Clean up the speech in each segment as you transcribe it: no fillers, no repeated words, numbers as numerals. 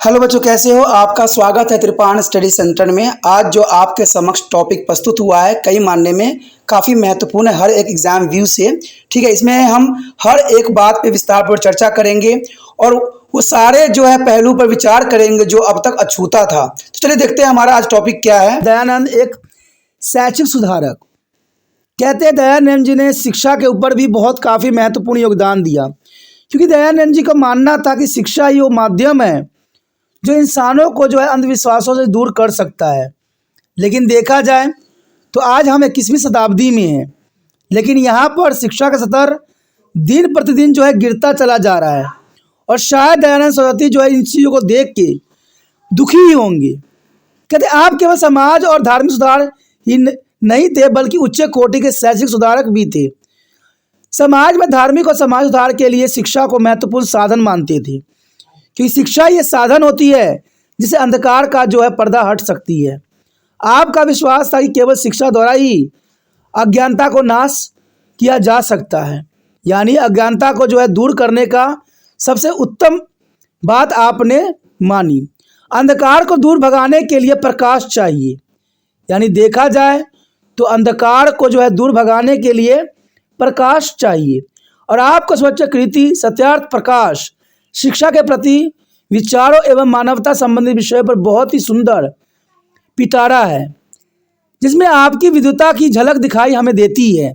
Hello बच्चों, कैसे हो? आपका स्वागत है त्रिपाण स्टडी सेंटर में। आज जो आपके समक्ष टॉपिक प्रस्तुत हुआ है कई मानने में काफ़ी महत्वपूर्ण है हर एक एग्जाम व्यू से। ठीक है, इसमें हम हर एक बात पे विस्तार पर चर्चा करेंगे और वो सारे जो है पहलू पर विचार करेंगे जो अब तक अछूता था। तो चलिए देखते हैं हमारा आज टॉपिक क्या है। दयानंद एक शैक्षिक सुधारक। कहते हैं दयानंद जी ने शिक्षा के ऊपर भी काफ़ी महत्वपूर्ण योगदान दिया, क्योंकि दयानंद जी का मानना था कि शिक्षा ही वो माध्यम है जो इंसानों को जो है अंधविश्वासों से दूर कर सकता है। लेकिन देखा जाए तो आज हम 21वीं शताब्दी में हैं, लेकिन यहाँ पर शिक्षा का स्तर दिन प्रतिदिन जो है गिरता चला जा रहा है। और शायद दयानंद सरस्वती जो है इन चीज़ों को देख के दुखी ही होंगे। कहते आप केवल समाज और धार्मिक सुधार ही नहीं थे, बल्कि उच्च कोटि के शैक्षिक सुधारक भी थे। समाज में धार्मिक और समाज सुधार के लिए शिक्षा को महत्वपूर्ण साधन मानते थे, क्योंकि शिक्षा ये साधन होती है जिसे अंधकार का जो है पर्दा हट सकती है। आपका विश्वास था कि केवल शिक्षा द्वारा ही अज्ञानता को नाश किया जा सकता है, यानी अज्ञानता को जो है दूर करने का सबसे उत्तम बात आपने मानी। अंधकार को दूर भगाने के लिए प्रकाश चाहिए, यानी देखा जाए तो अंधकार को जो है दूर भगाने के लिए प्रकाश चाहिए। और आपको स्वच्छकृति सत्यार्थ प्रकाश शिक्षा के प्रति विचारों एवं मानवता संबंधी विषयों पर बहुत ही सुंदर पिटारा है, जिसमें आपकी विद्वता की झलक दिखाई हमें देती है।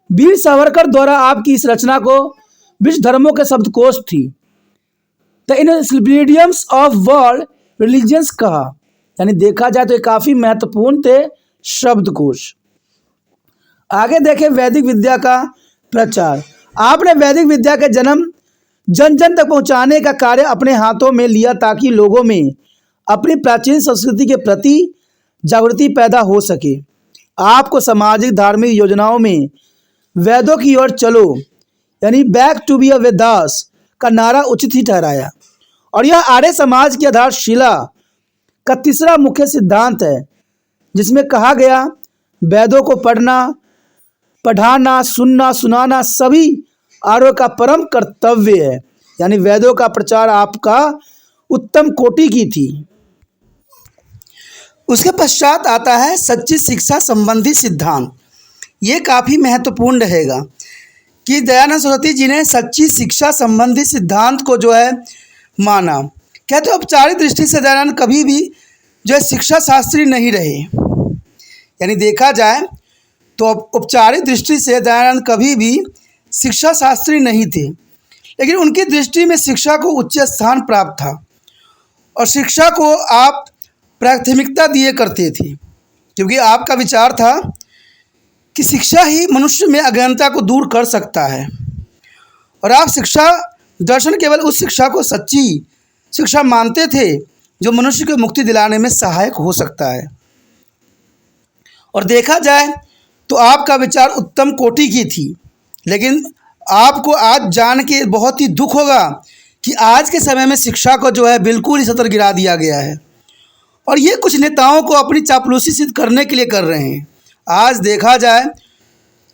वीर सावरकर द्वारा आपकी इस रचना को विश्व धर्मों के शब्दकोश थी, द इनसाइक्लोपीडियम्स ऑफ वर्ल्ड रिलीजियंस कहा, यानी देखा जाए तो ये काफ़ी महत्वपूर्ण थे शब्दकोश। आगे देखें वैदिक विद्या का प्रचार। आपने वैदिक विद्या के जन्म जन जन तक पहुंचाने का कार्य अपने हाथों में लिया, ताकि लोगों में अपनी प्राचीन संस्कृति के प्रति जागृति पैदा हो सके। आपको सामाजिक धार्मिक योजनाओं में वेदों की ओर चलो, यानी बैक टू बी अ वेदास का नारा उचित ही ठहराया। और यह आर्य समाज की आधारशिला का तीसरा मुख्य सिद्धांत है, जिसमें कहा गया वेदों को पढ़ाना सुनना सुनाना सभी आर्यों का परम कर्तव्य है, यानी वेदों का प्रचार आपका उत्तम कोटि की थी। उसके पश्चात आता है सच्ची शिक्षा संबंधी सिद्धांत। ये काफ़ी महत्वपूर्ण रहेगा कि दयानंद सरस्वती जी ने सच्ची शिक्षा संबंधी सिद्धांत को जो है माना। कहते औपचारिक दृष्टि से दयानंद कभी भी जो है शिक्षा शास्त्री नहीं रहे, यानी देखा जाए तो औपचारिक दृष्टि से दयानंद कभी भी शिक्षा शास्त्री नहीं थे, लेकिन उनकी दृष्टि में शिक्षा को उच्च स्थान प्राप्त था और शिक्षा को आप प्राथमिकता दिए करते थे, क्योंकि आपका विचार था कि शिक्षा ही मनुष्य में अज्ञानता को दूर कर सकता है। और आप शिक्षा दर्शन केवल उस शिक्षा को सच्ची शिक्षा मानते थे जो मनुष्य को मुक्ति दिलाने में सहायक हो सकता है। और देखा जाए तो आपका विचार उत्तम कोटि की थी, लेकिन आपको आज जान के बहुत ही दुख होगा कि आज के समय में शिक्षा को जो है बिल्कुल ही सतर गिरा दिया गया है। और ये कुछ नेताओं को अपनी चापलूसी सिद्ध करने के लिए कर रहे हैं। आज देखा जाए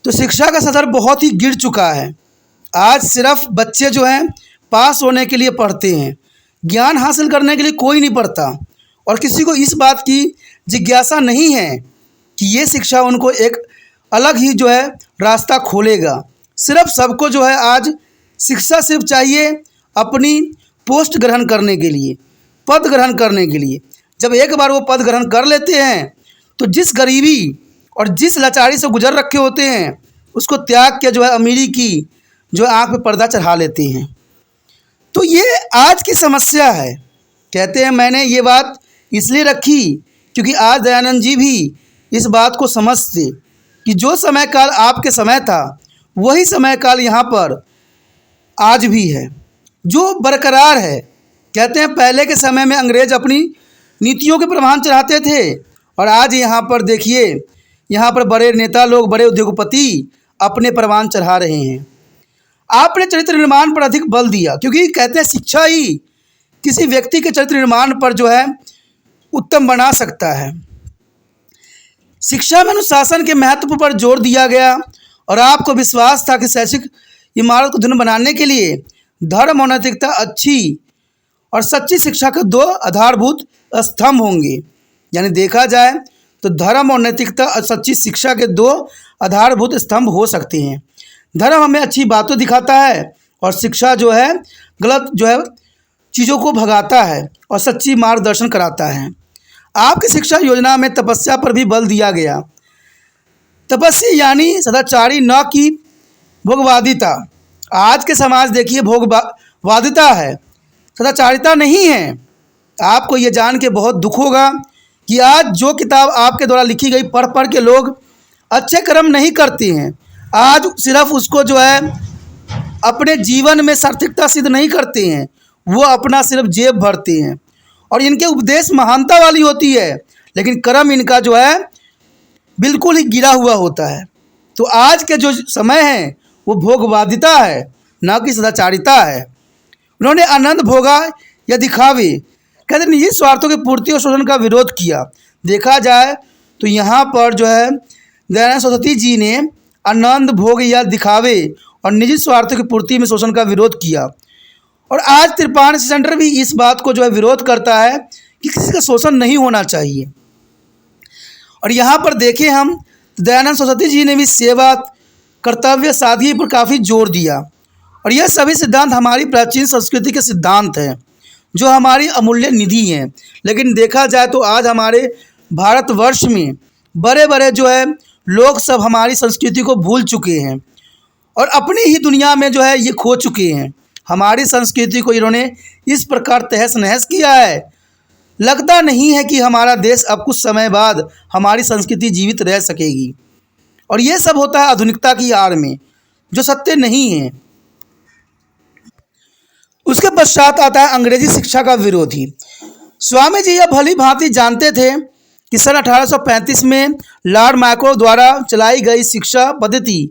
तो शिक्षा का स्तर बहुत ही गिर चुका है। आज सिर्फ बच्चे जो हैं पास होने के लिए पढ़ते हैं, ज्ञान हासिल करने के लिए कोई नहीं पढ़ता। और किसी को इस बात की जिज्ञासा नहीं है कि ये शिक्षा उनको एक अलग ही जो है रास्ता खोलेगा। सिर्फ सबको जो है आज शिक्षा सिर्फ चाहिए अपनी पोस्ट ग्रहण करने के लिए, पद ग्रहण करने के लिए। जब एक बार वो पद ग्रहण कर लेते हैं तो जिस गरीबी और जिस लाचारी से गुजर रखे होते हैं उसको त्याग के जो है अमीरी की जो आँख पे पर्दा चढ़ा लेते हैं। तो ये आज की समस्या है। कहते हैं मैंने ये बात इसलिए रखी क्योंकि आज दयानंद जी भी इस बात को समझते कि जो समय काल आपके समय था वही समय काल यहाँ पर आज भी है, जो बरकरार है। कहते हैं पहले के समय में अंग्रेज अपनी नीतियों के प्रमाण चढ़ाते थे, और आज यहाँ पर देखिए यहाँ पर बड़े नेता लोग, बड़े उद्योगपति अपने प्रमाण चढ़ा रहे हैं। आपने चरित्र निर्माण पर अधिक बल दिया, क्योंकि कहते हैं शिक्षा ही किसी व्यक्ति के चरित्र निर्माण पर जो है उत्तम बना सकता है। शिक्षा में अनुशासन के महत्व पर जोर दिया गया और आपको विश्वास था कि शैक्षिक इमारत को धन्य बनाने के लिए धर्म और नैतिकता अच्छी और सच्ची शिक्षा के दो आधारभूत स्तंभ होंगे। यानी देखा जाए तो धर्म और नैतिकता और सच्ची शिक्षा के दो आधारभूत स्तंभ हो सकते हैं। धर्म हमें अच्छी बातें दिखाता है और शिक्षा जो है गलत चीज़ों को भगाता है और सच्ची मार्गदर्शन कराता है। आपकी शिक्षा योजना में तपस्या पर भी बल दिया गया। तपस्या यानी सदाचारी, न कि भोगवादिता। आज के समाज देखिए भोगवादिता है, सदाचारिता नहीं है। आपको ये जान के बहुत दुख होगा कि आज जो किताब आपके द्वारा लिखी गई पढ़ पढ़ के लोग अच्छे कर्म नहीं करते हैं। आज सिर्फ उसको अपने जीवन में सार्थकता सिद्ध नहीं करते हैं, वो अपना सिर्फ जेब भरते हैं। और इनके उपदेश महानता वाली होती है, लेकिन कर्म इनका बिल्कुल ही गिरा हुआ होता है। तो आज के जो समय है वो भोगवादिता है, न कि सदाचारिता है। उन्होंने आनंद भोगा या दिखावे, कहते निजी स्वार्थों की पूर्ति और शोषण का विरोध किया। देखा जाए तो यहाँ पर दयानंद सरस्वती जी ने आनंद भोग या दिखावे और निजी स्वार्थों की पूर्ति में शोषण का विरोध किया। और आज त्रिपाण सेंटर भी इस बात को विरोध करता है कि किसी का शोषण नहीं होना चाहिए। और यहाँ पर देखें हम, दयानंद सरस्वती जी ने भी सेवा, कर्तव्य, सादगी पर काफ़ी जोर दिया। और यह सभी सिद्धांत हमारी प्राचीन संस्कृति के सिद्धांत हैं, जो हमारी अमूल्य निधि हैं। लेकिन देखा जाए तो आज हमारे भारतवर्ष में बड़े बड़े लोग सब हमारी संस्कृति को भूल चुके हैं और अपनी ही दुनिया में ये खो चुके हैं। हमारी संस्कृति को इन्होंने इस प्रकार तहस नहस किया है, लगता नहीं है कि हमारा देश अब कुछ समय बाद हमारी संस्कृति जीवित रह सकेगी। और ये सब होता है आधुनिकता की आड़ में, जो सत्य नहीं है। उसके पश्चात आता है अंग्रेजी शिक्षा का विरोधी। स्वामी जी यह भली भांति जानते थे कि सन 1835 में लॉर्ड मार्को द्वारा चलाई गई शिक्षा पद्धति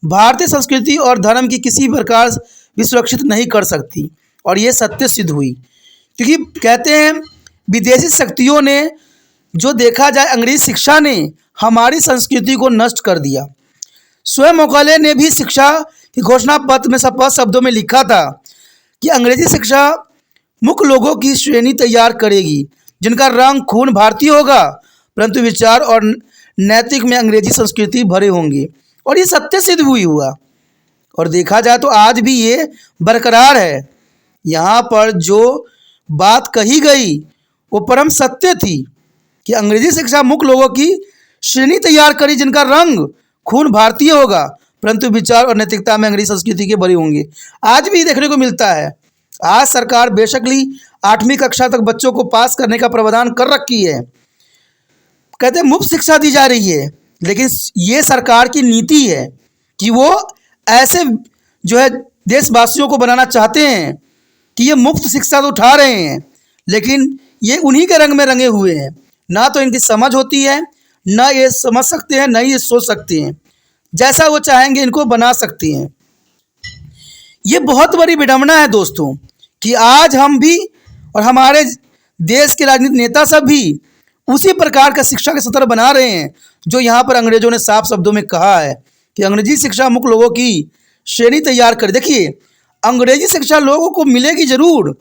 भारतीय संस्कृति और धर्म की किसी प्रकार भी सुरक्षित नहीं कर सकती। और ये सत्य सिद्ध हुई, क्योंकि कहते हैं विदेशी शक्तियों ने देखा जाए अंग्रेजी शिक्षा ने हमारी संस्कृति को नष्ट कर दिया। स्वयं मैकॉले ने भी शिक्षा की घोषणा पत्र में स्पष्ट शब्दों में लिखा था कि अंग्रेजी शिक्षा मुख्य लोगों की श्रेणी तैयार करेगी, जिनका रंग खून भारतीय होगा, परंतु विचार और नैतिक में अंग्रेजी संस्कृति भरे होंगे। और ये सत्य सिद्ध हुआ। और देखा जाए तो आज भी ये बरकरार है। यहाँ पर जो बात कही गई वो परम सत्य थी कि अंग्रेजी शिक्षा मुख्य लोगों की श्रेणी तैयार करी, जिनका रंग खून भारतीय होगा, परंतु विचार और नैतिकता में अंग्रेजी संस्कृति के भरे होंगे। आज भी देखने को मिलता है। आज सरकार बेशक 8वीं कक्षा तक बच्चों को पास करने का प्रावधान कर रखी है, कहते मुफ्त शिक्षा दी जा रही है, लेकिन ये सरकार की नीति है कि वो ऐसे देशवासियों को बनाना चाहते हैं कि ये मुफ्त शिक्षा तो उठा रहे हैं, लेकिन ये उन्हीं के रंग में रंगे हुए हैं। ना तो इनकी समझ होती है, ना ये समझ सकते हैं, ना ये सोच सकते हैं। जैसा वो चाहेंगे इनको बना सकते हैं। ये बहुत बड़ी विडंबना है दोस्तों कि आज हम भी और हमारे देश के राजनीतिक नेता सब भी उसी प्रकार का शिक्षा के सत्र बना रहे हैं, जो यहाँ पर अंग्रेजों ने साफ शब्दों में कहा है कि अंग्रेजी शिक्षा मुख्य लोगों की श्रेणी तैयार कर। देखिए, अंग्रेजी शिक्षा लोगों को मिलेगी जरूर,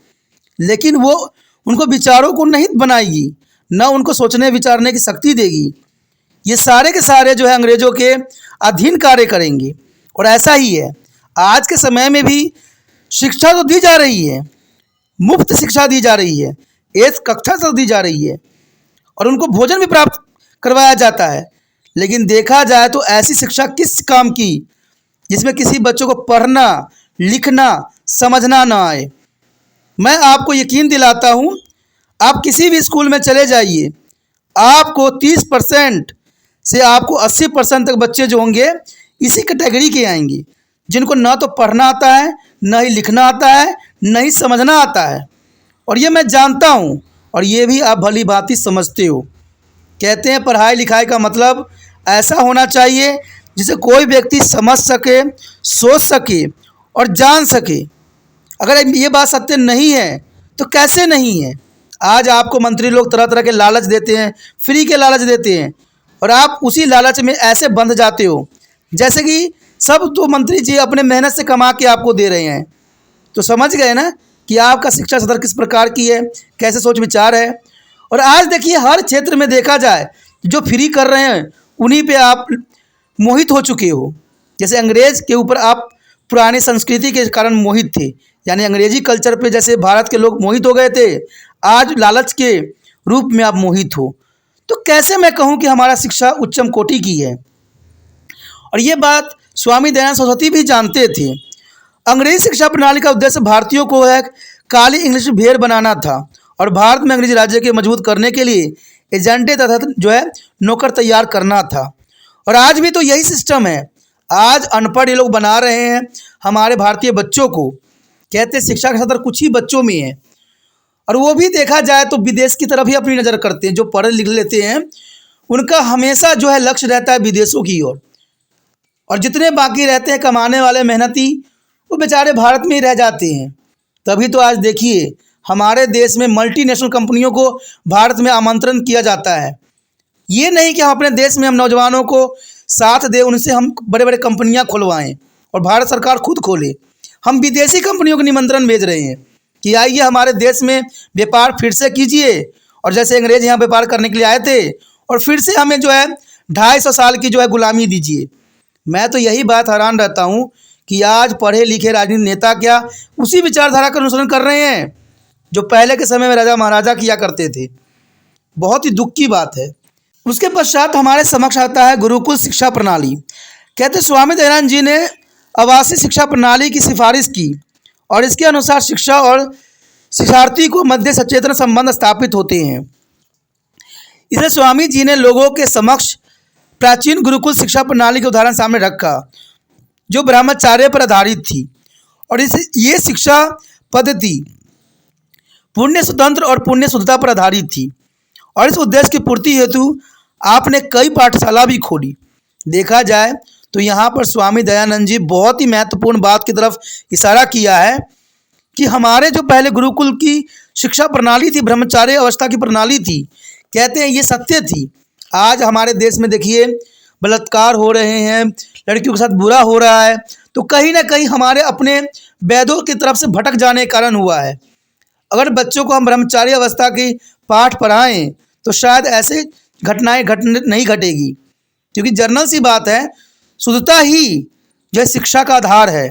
लेकिन वो उनको विचारों को नहीं बनाएगी, न उनको सोचने विचारने की शक्ति देगी। ये सारे के सारे अंग्रेजों के अधीन कार्य करेंगे। और ऐसा ही है, आज के समय में भी शिक्षा तो दी जा रही है, मुफ्त शिक्षा दी जा रही है, एक कक्षा तक दी जा रही है और उनको भोजन भी प्राप्त करवाया जाता है। लेकिन देखा जाए तो ऐसी शिक्षा किस काम की जिसमें किसी बच्चों को पढ़ना, लिखना, समझना ना आए। मैं आपको यकीन दिलाता हूँ, आप किसी भी स्कूल में चले जाइए, आपको 30% से आपको 80% तक बच्चे जो होंगे इसी कैटेगरी के आएंगे, जिनको ना तो पढ़ना आता है, ना ही लिखना आता है, ना ही समझना आता है। और ये मैं जानता हूँ और ये भी आप भली भांति समझते हो। कहते हैं पढ़ाई लिखाई का मतलब ऐसा होना चाहिए जिसे कोई व्यक्ति समझ सके, सोच सके और जान सके। अगर ये बात सत्य नहीं है तो कैसे नहीं है? आज आपको मंत्री लोग तरह तरह के लालच देते हैं, फ्री के लालच देते हैं, और आप उसी लालच में ऐसे बंध जाते हो जैसे कि सब तो मंत्री जी अपने मेहनत से कमा के आपको दे रहे हैं। तो समझ गए ना कि आपका शिक्षा सदर किस प्रकार की है, कैसे सोच विचार है। और आज देखिए हर क्षेत्र में देखा जाए जो फ्री कर रहे हैं उन्हीं पे आप मोहित हो चुके हो। जैसे अंग्रेज के ऊपर आप पुरानी संस्कृति के कारण मोहित थे, यानी अंग्रेजी कल्चर पे जैसे भारत के लोग मोहित हो गए थे, आज लालच के रूप में आप मोहित हो। तो कैसे मैं कहूँ कि हमारा शिक्षा उच्चम कोटि की है। और ये बात स्वामी दयानंद सरस्वती भी जानते थे। अंग्रेजी शिक्षा प्रणाली का उद्देश्य भारतीयों को एक काली इंग्लिश भेड़ बनाना था और भारत में अंग्रेजी राज्य के मजबूत करने के लिए एजेंटे तथा जो है नौकर तैयार करना था। और आज भी तो यही सिस्टम है। आज अनपढ़ ये लोग बना रहे हैं हमारे भारतीय बच्चों को, कहते हैं शिक्षा का स्तर कुछ ही बच्चों में है। और वो भी देखा जाए तो विदेश की तरफ ही अपनी नज़र करते हैं। जो पढ़े लिख लेते हैं उनका हमेशा जो है लक्ष्य रहता है विदेशों की ओर, और जितने बाकी रहते हैं कमाने वाले मेहनती वो बेचारे भारत में ही रह जाते हैं। तभी तो आज देखिए हमारे देश में मल्टीनेशनल कंपनियों को भारत में आमंत्रण किया जाता है। ये नहीं कि हम अपने देश में हम नौजवानों को साथ दें, उनसे हम बड़े बड़े कंपनियां खुलवाएं और भारत सरकार खुद खोले। हम विदेशी कंपनियों को निमंत्रण भेज रहे हैं कि आइए हमारे देश में व्यापार फिर से कीजिए। और जैसे अंग्रेज यहाँ व्यापार करने के लिए आए थे और फिर से हमें जो है 250 साल की जो है गुलामी दीजिए। मैं तो यही बात हैरान रहता हूँ कि आज पढ़े लिखे राजनीतिक नेता क्या उसी विचारधारा का अनुसरण कर रहे हैं जो पहले के समय में राजा महाराजा किया करते थे। बहुत ही दुख की बात है। उसके पश्चात हमारे समक्ष आता है गुरुकुल शिक्षा प्रणाली। कहते स्वामी दयानंद जी ने आवासीय शिक्षा प्रणाली की सिफारिश की और इसके अनुसार शिक्षा और शिक्षार्थी को मध्य सचेतन संबंध स्थापित होते हैं। इसलिए स्वामी जी ने लोगों के समक्ष प्राचीन गुरुकुल शिक्षा प्रणाली के उदाहरण सामने रखा जो ब्रह्मचार्य पर आधारित थी। और ये शिक्षा पद्धति पुण्य स्वतंत्र और पुण्य शुद्धता पर आधारित थी। और इस उद्देश्य की पूर्ति हेतु आपने कई पाठशाला भी खोली। देखा जाए तो यहाँ पर स्वामी दयानंद जी बहुत ही महत्वपूर्ण बात की तरफ इशारा किया है कि हमारे जो पहले गुरुकुल की शिक्षा प्रणाली थी, ब्रह्मचार्य अवस्था की प्रणाली थी, कहते हैं ये सत्य थी। आज हमारे देश में देखिए बलात्कार हो रहे हैं, लड़कियों के साथ बुरा हो रहा है, तो कहीं ना कहीं हमारे अपने वेदों की तरफ से भटक जाने के कारण हुआ है। अगर बच्चों को हम ब्रह्मचार्य अवस्था की पाठ पढ़ाएं तो शायद ऐसे घटनाएं नहीं घटेगी, क्योंकि जर्नल सी बात है, शुद्धता ही जो शिक्षा का आधार है।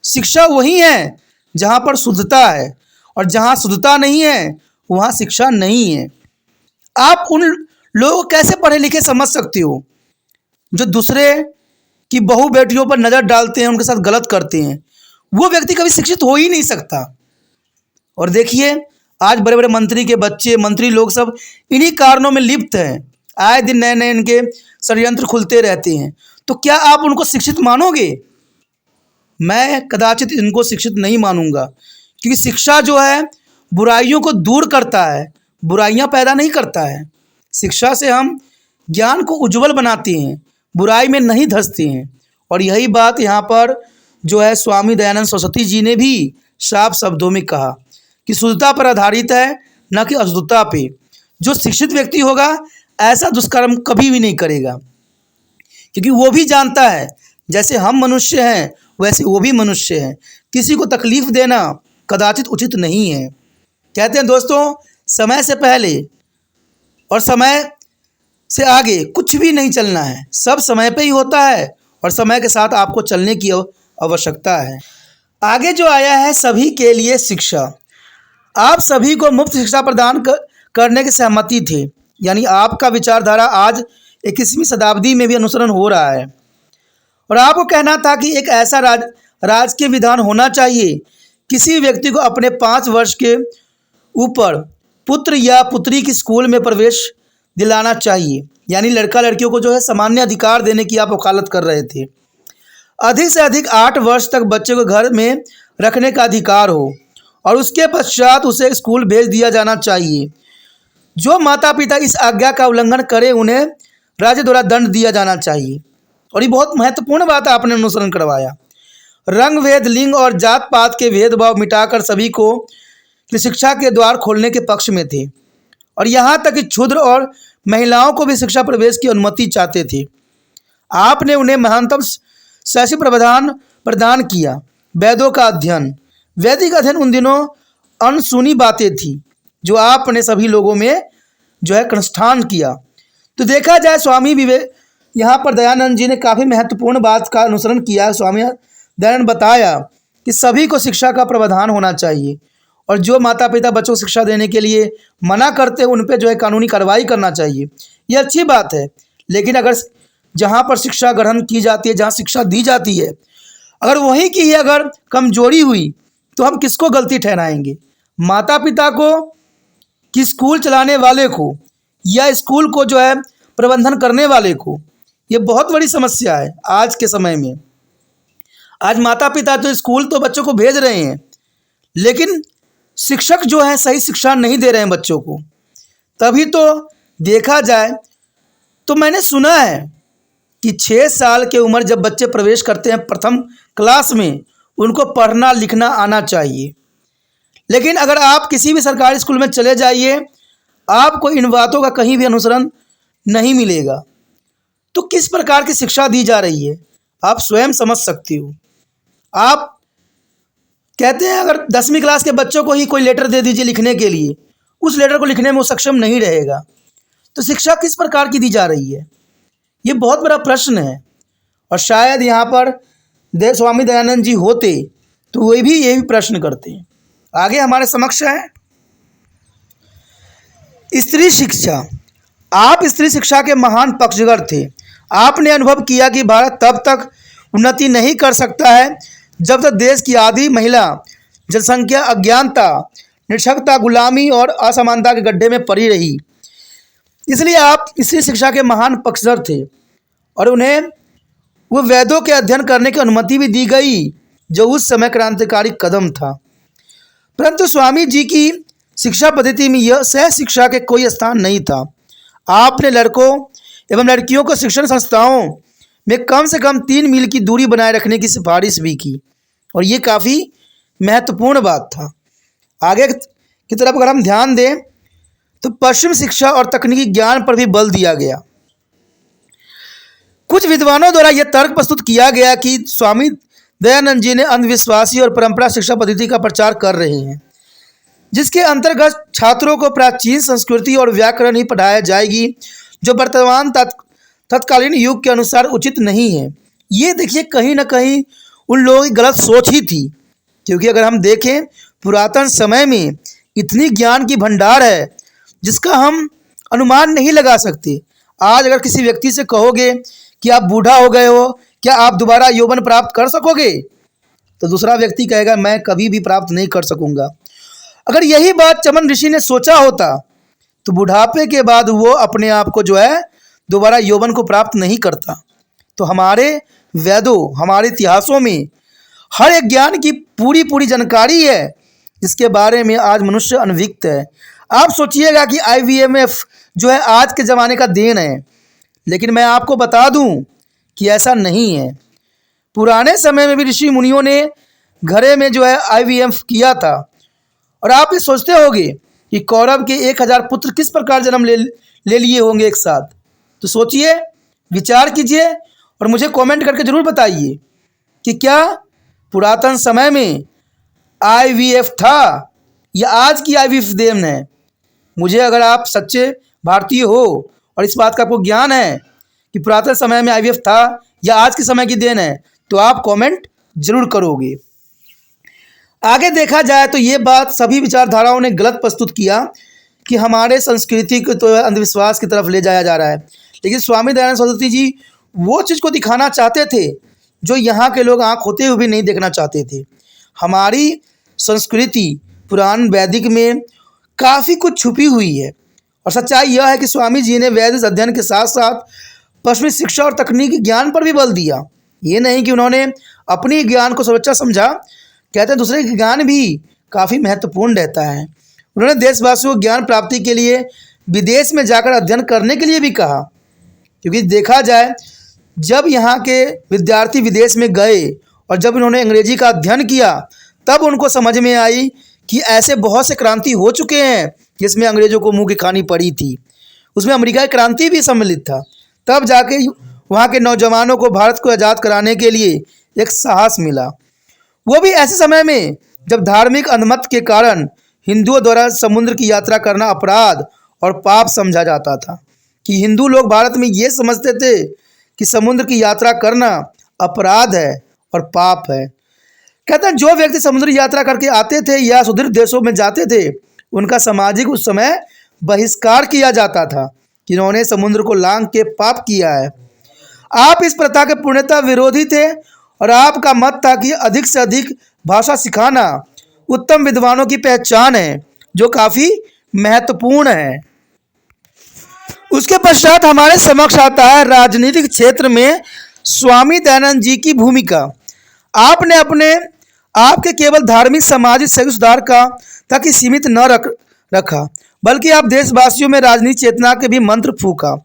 शिक्षा वही है जहाँ पर शुद्धता है, और जहाँ शुद्धता नहीं है वहाँ शिक्षा नहीं है। आप उन लोगों को कैसे पढ़े लिखे समझ सकते हो जो दूसरे की बहू बेटियों पर नज़र डालते हैं, उनके साथ गलत करते हैं? वो व्यक्ति कभी शिक्षित हो ही नहीं सकता। और देखिए आज बड़े बड़े मंत्री के बच्चे, मंत्री लोग सब इन्हीं कारणों में लिप्त हैं। आए दिन नए नए इनके षड्यंत्र खुलते रहते हैं। तो क्या आप उनको शिक्षित मानोगे? मैं कदाचित इनको शिक्षित नहीं मानूंगा, क्योंकि शिक्षा जो है बुराइयों को दूर करता है, बुराइयां पैदा नहीं करता है। शिक्षा से हम ज्ञान को उज्जवल बनाते हैं, बुराई में नहीं धंसते हैं। और यही बात यहाँ पर जो है स्वामी दयानंद सरस्वती जी ने भी साफ शब्दों में कहा कि शुद्धता पर आधारित है, न कि अशुद्धता पे। जो शिक्षित व्यक्ति होगा ऐसा दुष्कर्म कभी भी नहीं करेगा, क्योंकि वो भी जानता है जैसे हम मनुष्य हैं वैसे वो भी मनुष्य हैं। किसी को तकलीफ देना कदाचित उचित नहीं है। कहते हैं दोस्तों, समय से पहले और समय से आगे कुछ भी नहीं चलना है। सब समय पे ही होता है और समय के साथ आपको चलने की आवश्यकता है। आगे जो आया है सभी के लिए शिक्षा। आप सभी को मुफ्त शिक्षा प्रदान करने की सहमति थे, यानी आपका विचारधारा आज 21वीं शताब्दी में भी अनुसरण हो रहा है। और आपको कहना था कि एक ऐसा राजकीय विधान होना चाहिए, किसी व्यक्ति को अपने 5 वर्ष के ऊपर पुत्र या पुत्री की स्कूल में प्रवेश दिलाना चाहिए। यानी लड़का लड़कियों को जो है सामान्य अधिकार देने की आप वकालत कर रहे थे। अधिक से अधिक 8 वर्ष तक बच्चे को घर में रखने का अधिकार हो और उसके पश्चात उसे स्कूल भेज दिया जाना चाहिए। जो माता पिता इस आज्ञा का उल्लंघन करे उन्हें राज्य द्वारा दंड दिया जाना चाहिए। और ये बहुत महत्वपूर्ण बात आपने अनुसरण करवाया। रंग भेद, लिंग और जात पात के भेदभाव मिटाकर सभी को शिक्षा के द्वार खोलने के पक्ष में थे। और यहाँ तक कि क्षुद्र और महिलाओं को भी शिक्षा प्रवेश की अनुमति चाहते थे। आपने उन्हें महानतम शैक्षिक प्रदान किया, वेदों का अध्ययन, वैदिक अध्ययन उन दिनों अनसुनी बातें थी जो आपने सभी लोगों में जो है अनुष्ठान किया। तो देखा जाए स्वामी विवेक यहाँ पर दयानंद जी ने काफ़ी महत्वपूर्ण बात का अनुसरण किया। स्वामी दयानंद बताया कि सभी को शिक्षा का प्रावधान होना चाहिए और जो माता पिता बच्चों को शिक्षा देने के लिए मना करते हैं उन पर जो है कानूनी कार्रवाई करना चाहिए। ये अच्छी बात है, लेकिन अगर जहाँ पर शिक्षा ग्रहण की जाती है, जहाँ शिक्षा दी जाती है, अगर वहीं की अगर कमजोरी हुई तो हम किसको गलती ठहराएंगे? माता पिता को कि स्कूल चलाने वाले को या स्कूल को जो है प्रबंधन करने वाले को? ये बहुत बड़ी समस्या है आज के समय में। आज माता पिता तो स्कूल तो बच्चों को भेज रहे हैं, लेकिन शिक्षक जो है सही शिक्षा नहीं दे रहे हैं बच्चों को। तभी तो देखा जाए तो मैंने सुना है कि 6 साल के उम्र जब बच्चे प्रवेश करते हैं प्रथम क्लास में, उनको पढ़ना लिखना आना चाहिए। लेकिन अगर आप किसी भी सरकारी स्कूल में चले जाइए, आपको इन बातों का कहीं भी अनुसरण नहीं मिलेगा। तो किस प्रकार की शिक्षा दी जा रही है आप स्वयं समझ सकते हो। आप कहते हैं अगर 10वीं क्लास के बच्चों को ही कोई लेटर दे दीजिए लिखने के लिए, उस लेटर को लिखने में वो सक्षम नहीं रहेगा। तो शिक्षा किस प्रकार की दी जा रही है, ये बहुत बड़ा प्रश्न है। और शायद यहाँ पर स्वामी दयानंद जी होते तो वे भी यही प्रश्न करते। आगे हमारे समक्ष है स्त्री शिक्षा। आप स्त्री शिक्षा के महान पक्षधर थे। आपने अनुभव किया कि भारत तब तक उन्नति नहीं कर सकता है जब तक देश की आधी महिला जनसंख्या अज्ञानता, निरक्षरता, गुलामी और असमानता के गड्ढे में पड़ी रही। इसलिए आप स्त्री शिक्षा के महान पक्षधर थे और उन्हें वो वेदों के अध्ययन करने की अनुमति भी दी गई, जो उस समय क्रांतिकारी कदम था। परंतु स्वामी जी की शिक्षा पद्धति में यह सह शिक्षा के कोई स्थान नहीं था। आपने लड़कों एवं लड़कियों को शिक्षण संस्थाओं में कम से कम 3 मील की दूरी बनाए रखने की सिफारिश भी की, और ये काफ़ी महत्वपूर्ण बात था। आगे की तरफ अगर हम ध्यान दें तो पश्चिम शिक्षा और तकनीकी ज्ञान पर भी बल दिया गया। कुछ विद्वानों द्वारा यह तर्क प्रस्तुत किया गया कि स्वामी दयानंद जी ने अंधविश्वासी और परंपरा शिक्षा पद्धति का प्रचार कर रहे हैं, जिसके अंतर्गत छात्रों को प्राचीन संस्कृति और व्याकरण ही पढ़ाया जाएगी, जो वर्तमान तत्कालीन युग के अनुसार उचित नहीं है। ये देखिए कहीं ना कहीं उन लोगों की गलत सोच ही थी, क्योंकि अगर हम देखें पुरातन समय में इतनी ज्ञान की भंडार है जिसका हम अनुमान नहीं लगा सकते। आज अगर किसी व्यक्ति से कहोगे कि आप बूढ़ा हो गए हो, क्या आप दोबारा यौवन प्राप्त कर सकोगे, तो दूसरा व्यक्ति कहेगा मैं कभी भी प्राप्त नहीं कर सकूंगा। अगर यही बात चमन ऋषि ने सोचा होता तो बुढ़ापे के बाद वो अपने आप को जो है दोबारा यौवन को प्राप्त नहीं करता। तो हमारे वेदों, हमारे इतिहासों में हर एक ज्ञान की पूरी जानकारी है, जिसके बारे में आज मनुष्य अनभिज्ञ है। आप सोचिएगा कि IVMF जो है आज के ज़माने का देन है, लेकिन मैं आपको बता दूं कि ऐसा नहीं है। पुराने समय में भी ऋषि मुनियों ने घरे में जो है IVF किया था। और आप ये सोचते होंगे कि कौरव के 1000 पुत्र किस प्रकार जन्म ले लिए होंगे एक साथ। तो सोचिए, विचार कीजिए और मुझे कमेंट करके ज़रूर बताइए कि क्या पुरातन समय में IVF था या आज की IVF देन है। मुझे अगर आप सच्चे भारतीय हो और इस बात का आपको ज्ञान है कि पुरातन समय में IVF था या आज के समय की देन है, तो आप कमेंट जरूर करोगे। आगे देखा जाए तो ये बात सभी विचारधाराओं ने गलत प्रस्तुत किया कि हमारे संस्कृति को तो अंधविश्वास की तरफ ले जाया जा रहा है, लेकिन स्वामी दयानंद सरस्वती जी वो चीज़ को दिखाना चाहते थे जो यहाँ के लोग आँख होते हुए भी नहीं देखना चाहते थे। हमारी संस्कृति पुराण वैदिक में काफ़ी कुछ छुपी हुई है, और सच्चाई यह है कि स्वामी जी ने वैदिक अध्ययन के साथ साथ पश्चिमी शिक्षा और तकनीकी ज्ञान पर भी बल दिया। ये नहीं कि उन्होंने अपनी ज्ञान को सर्वोच्च समझा। कहते हैं दूसरे का ज्ञान भी काफ़ी महत्वपूर्ण रहता है। उन्होंने देशवासियों को ज्ञान प्राप्ति के लिए विदेश में जाकर अध्ययन करने के लिए भी कहा, क्योंकि देखा जाए जब यहाँ के विद्यार्थी विदेश में गए और जब उन्होंने अंग्रेजी का अध्ययन किया, तब उनको समझ में आई कि ऐसे बहुत से क्रांति हो चुके हैं जिसमें अंग्रेज़ों को मुँह की खानी पड़ी थी। उसमें अमेरिका की क्रांति भी सम्मिलित था। तब जाके वहाँ के नौजवानों को भारत को आज़ाद कराने के लिए एक साहस मिला, वो भी ऐसे समय में जब धार्मिक अंधमत के कारण हिंदुओं द्वारा समुद्र की यात्रा करना अपराध और पाप समझा जाता था, कि हिंदू लोग भारत में ये समझते थे कि समुद्र की यात्रा करना अपराध है और पाप है। कहते हैं जो व्यक्ति समुद्री यात्रा करके आते थे या सुदूर देशों में जाते थे, उनका सामाजिक उस समय बहिष्कार किया जाता था कि इन्होंने समुद्र को लांघ के पाप किया है। आप इस प्रथा के पूर्णतः विरोधी थे और आपका मत था कि अधिक से अधिक भाषा सिखाना उत्तम विद्वानों की पहचान है, जो काफ़ी महत्वपूर्ण है। उसके पश्चात हमारे समक्ष आता है राजनीतिक क्षेत्र में स्वामी दयानंद जी की भूमिका। आपने अपने आपके केवल धार्मिक सामाजिक सही सुधार का तक ही सीमित न रखा, बल्कि आप देशवासियों में राजनीतिक चेतना के भी मंत्र फूका।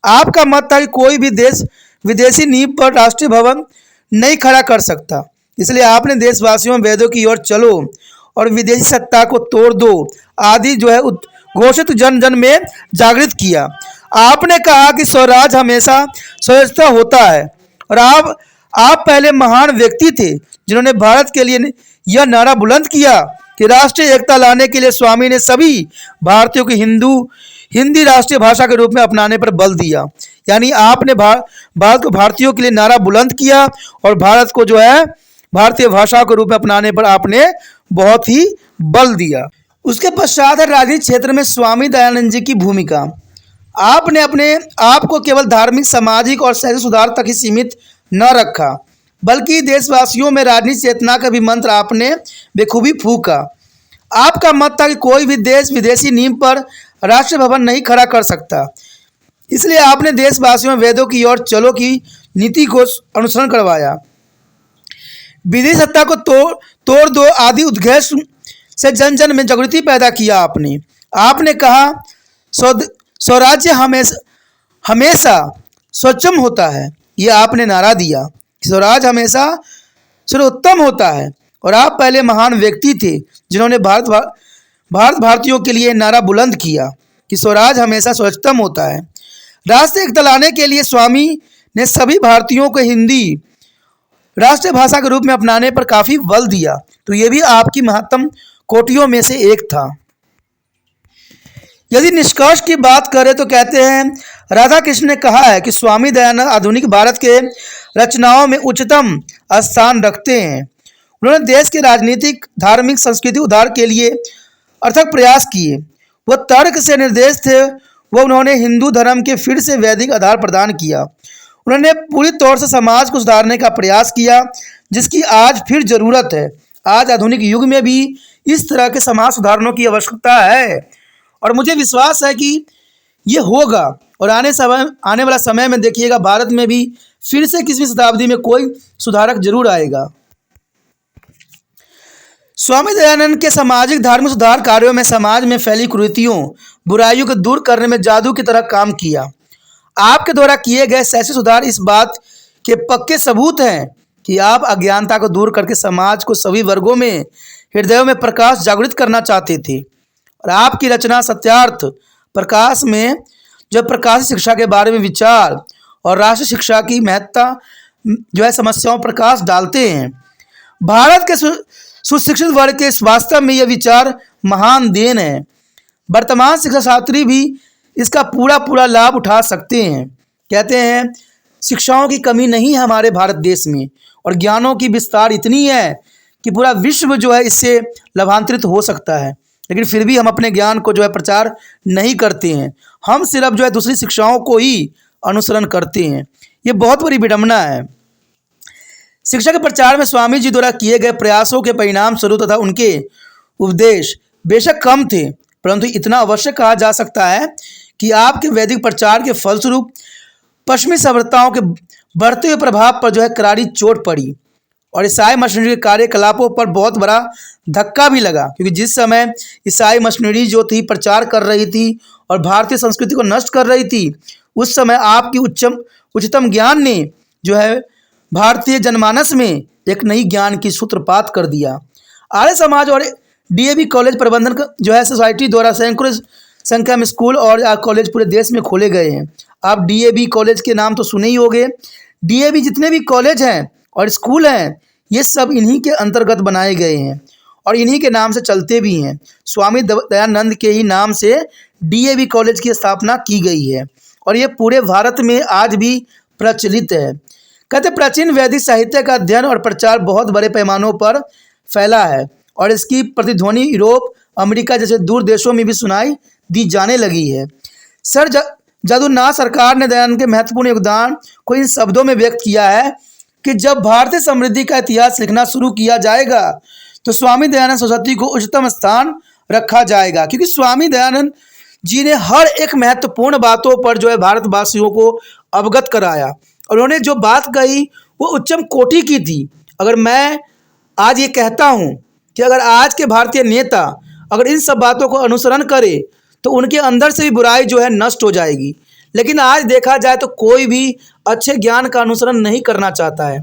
आपका मत था कि कोई भी देश विदेशी नींव पर राष्ट्रीय भवन नहीं खड़ा कर सकता, इसलिए आपने देशवासियों में वेदों की ओर चलो और विदेशी सत्ता को तोड़ दो आदि घोषित जन जन में जागृत किया। आपने कहा कि स्वराज हमेशा स्वच्छता होता है और आप पहले महान व्यक्ति थे जिन्होंने भारत के लिए यह नारा बुलंद किया कि राष्ट्रीय एकता लाने के लिए स्वामी ने सभी भारतीयों की हिंदी राष्ट्रीय भाषा के रूप में अपनाने पर बल दिया। यानी आपने भारत को भारतीयों के लिए नारा बुलंद किया और भारत को जो है भारतीय भाषा के रूप में अपनाने पर आपने बहुत ही बल दिया। उसके पश्चात है राजनीतिक क्षेत्र में स्वामी दयानंद जी की भूमिका। आपने अपने आप को केवल धार्मिक सामाजिक और शहरी सुधार तक ही सीमित न रखा, बल्कि देशवासियों में राजनीतिक चेतना का भी मंत्र आपने बेखूबी फूका। आपका मत था कि कोई भी देश विदेशी नींव पर राष्ट्रीय भवन नहीं खड़ा कर सकता, इसलिए आपने देशवासियों में वेदों की ओर चलो की नीति को अनुसरण करवाया। विदेशी सत्ता को तोड़ दो आदि उद्घोष से जन जन में जागृति पैदा किया। आपने कहा स्वराज्य हमेशा स्वच्छम होता है, यह आपने नारा दिया कि स्वराज हमेशा सर्वोत्तम होता है और आप पहले महान व्यक्ति थे जिन्होंने भारतीयों के लिए नारा बुलंद किया कि स्वराज हमेशा सर्वोत्तम होता है। राष्ट्रीय एकता लाने के लिए स्वामी ने सभी भारतीयों को हिंदी राष्ट्रीय भाषा के रूप में अपनाने पर काफ़ी बल दिया, तो ये भी आपकी महत्तम कोटियों में से एक था। यदि निष्कर्ष की बात करें तो कहते हैं राधा कृष्ण ने कहा है कि स्वामी दयानंद आधुनिक भारत के रचनाओं में उच्चतम स्थान रखते हैं। उन्होंने देश के राजनीतिक धार्मिक संस्कृति उद्धार के लिए अथक प्रयास किए। वह तर्क से निर्देश थे। उन्होंने हिंदू धर्म के फिर से वैदिक आधार प्रदान किया। उन्होंने पूरी तौर से समाज को सुधारने का प्रयास किया, जिसकी आज फिर ज़रूरत है। आज आधुनिक युग में भी इस तरह के समाज सुधारों की आवश्यकता है और मुझे विश्वास है कि ये होगा और आने वाला समय में देखिएगा भारत में भी फिर से किसी शताब्दी में कोई सुधारक जरूर आएगा। स्वामी दयानंद के सामाजिक धार्मिक सुधार कार्यों में समाज में फैली कुरीतियों बुराइयों को दूर करने में जादू की तरह काम किया। आपके द्वारा किए गए ऐसे सुधार इस बात के पक्के सबूत हैं कि आप अज्ञानता को दूर करके समाज को सभी वर्गों में हृदयों में प्रकाश जागृत करना चाहते थे। और आपकी रचना सत्यार्थ प्रकाश में जो प्रकाश शिक्षा के बारे में विचार और राष्ट्रीय शिक्षा की महत्ता जो है समस्याओं पर प्रकाश डालते हैं। भारत के सुशिक्षित वर्ग के वास्तव में यह विचार महान देन है। वर्तमान शिक्षा छात्री भी इसका पूरा लाभ उठा सकते हैं। कहते हैं शिक्षाओं की कमी नहीं है हमारे भारत देश में और ज्ञानों की विस्तार इतनी है कि पूरा विश्व जो है इससे लाभान्वित हो सकता है, लेकिन फिर भी हम अपने ज्ञान को जो है प्रचार नहीं करते हैं। हम सिर्फ जो है दूसरी शिक्षाओं को ही अनुसरण करते हैं। ये बहुत बड़ी विडंबना है। शिक्षा के प्रचार में स्वामी जी द्वारा किए गए प्रयासों के परिणाम स्वरूप तथा उनके उपदेश बेशक कम थे, परंतु इतना अवश्य कहा जा सकता है कि आपके वैदिक प्रचार के फलस्वरूप पश्चिमी सभ्यताओं के बढ़ते हुए प्रभाव पर जो है करारी चोट पड़ी और ईसाई मशीनरी के कार्यकलापों पर बहुत बड़ा धक्का भी लगा, क्योंकि जिस समय ईसाई मशीनरी जो थी प्रचार कर रही थी और भारतीय संस्कृति को नष्ट कर रही थी, उस समय आपकी उच्चतम ज्ञान ने जो है भारतीय जनमानस में एक नई ज्ञान की सूत्रपात कर दिया। आर्य समाज और डीएवी कॉलेज प्रबंधन जो है सोसाइटी द्वारा सैकड़ों संख्या में स्कूल और कॉलेज पूरे देश में खोले गए हैं। आप डीएवी कॉलेज के नाम तो सुने ही होंगे। डीएवी जितने भी कॉलेज हैं और स्कूल हैं ये सब इन्हीं के अंतर्गत बनाए गए हैं और इन्हीं के नाम से चलते भी हैं। स्वामी दयानंद के ही नाम से डीएवी कॉलेज की स्थापना की गई है और ये पूरे भारत में आज भी प्रचलित है। कहते प्राचीन वैदिक साहित्य का अध्ययन और प्रचार बहुत बड़े पैमानों पर फैला है और इसकी प्रतिध्वनि यूरोप, अमेरिका जैसे दूर देशों में भी सुनाई दी जाने लगी है। सर जादूनाथ सरकार ने दयानंद के महत्वपूर्ण योगदान को इन शब्दों में व्यक्त किया है कि जब भारतीय समृद्धि का इतिहास लिखना शुरू किया जाएगा तो स्वामी दयानंद सरस्वती को उच्चतम स्थान रखा जाएगा, क्योंकि स्वामी दयानंद जी ने हर एक महत्वपूर्ण बातों पर जो है भारतवासियों को अवगत कराया और उन्होंने जो बात कही वो उच्चम कोटि की थी। अगर मैं आज ये कहता हूँ कि अगर आज के भारतीय नेता अगर इन सब बातों को अनुसरण करे तो उनके अंदर से भी बुराई जो है नष्ट हो जाएगी, लेकिन आज देखा जाए तो कोई भी अच्छे ज्ञान का अनुसरण नहीं करना चाहता है।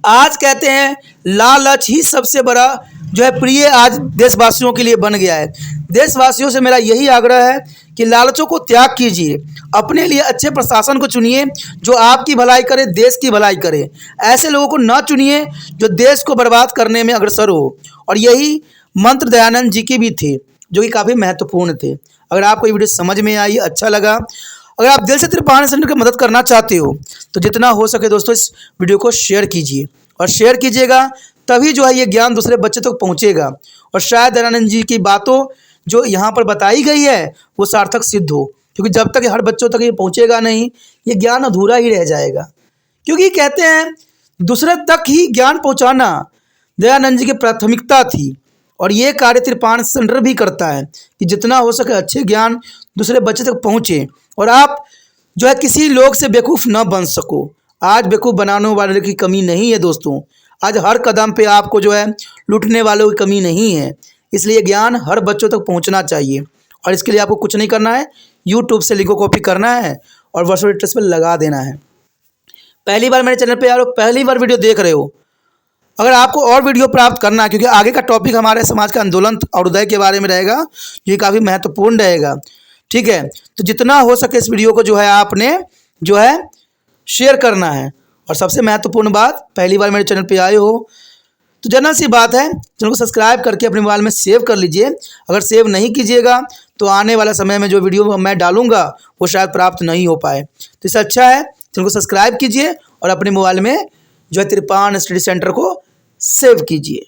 आज कहते हैं लालच ही सबसे बड़ा जो है प्रिय आज देशवासियों के लिए बन गया है। देशवासियों से मेरा यही आग्रह है कि लालचों को त्याग कीजिए, अपने लिए अच्छे प्रशासन को चुनिए जो आपकी भलाई करे, देश की भलाई करे। ऐसे लोगों को न चुनिए जो देश को बर्बाद करने में अग्रसर हो। और यही मंत्र दयानंद जी के भी थे जो कि काफ़ी महत्वपूर्ण थे। अगर आपको ये वीडियो समझ में आई, अच्छा लगा, अगर आप दिल से त्रिपाण सेंटर की मदद करना चाहते हो तो जितना हो सके दोस्तों इस वीडियो को शेयर कीजिए और शेयर कीजिएगा, तभी जो है ये ज्ञान दूसरे बच्चे तक पहुंचेगा और शायद दयानंद जी की बातों जो यहाँ पर बताई गई है वो सार्थक सिद्ध हो, क्योंकि जब तक हर बच्चों तक ये पहुँचेगा नहीं ये ज्ञान अधूरा ही रह जाएगा। क्योंकि कहते हैं दूसरे तक ही ज्ञान पहुँचाना दयानंद जी की प्राथमिकता थी और ये कार्य त्रिपाण सेंटर भी करता है कि जितना हो सके अच्छे ज्ञान दूसरे बच्चे तक पहुँचे और आप जो है किसी लोग से बेवकूफ़ न बन सको। आज बेवकूफ़ बनाने वाले की कमी नहीं है दोस्तों, आज हर कदम पे आपको जो है लूटने वालों की कमी नहीं है। इसलिए ज्ञान हर बच्चों तक पहुंचना चाहिए और इसके लिए आपको कुछ नहीं करना है, यूट्यूब से लिंक को कॉपी करना है और वर्चुअल एड्रेस पर लगा देना है। पहली बार मेरे चैनल पे आ रहे हो, पहली बार वीडियो देख रहे हो, अगर आपको और वीडियो प्राप्त करना है, क्योंकि आगे का टॉपिक हमारे समाज का आंदोलन और उदय के बारे में रहेगा, ये काफ़ी महत्वपूर्ण रहेगा, ठीक है। तो जितना हो सके इस वीडियो को जो है आपने जो है शेयर करना है। और सबसे महत्वपूर्ण बात, पहली बार मेरे चैनल पे आए हो तो जनरल सी बात है, चैनल को सब्सक्राइब करके अपने मोबाइल में सेव कर लीजिए। अगर सेव नहीं कीजिएगा तो आने वाला समय में जो वीडियो मैं डालूंगा वो शायद प्राप्त नहीं हो पाए। तो इससे अच्छा है चैनल को सब्सक्राइब कीजिए और अपने मोबाइल में जो है त्रिपाण स्टडी सेंटर को सेव कीजिए।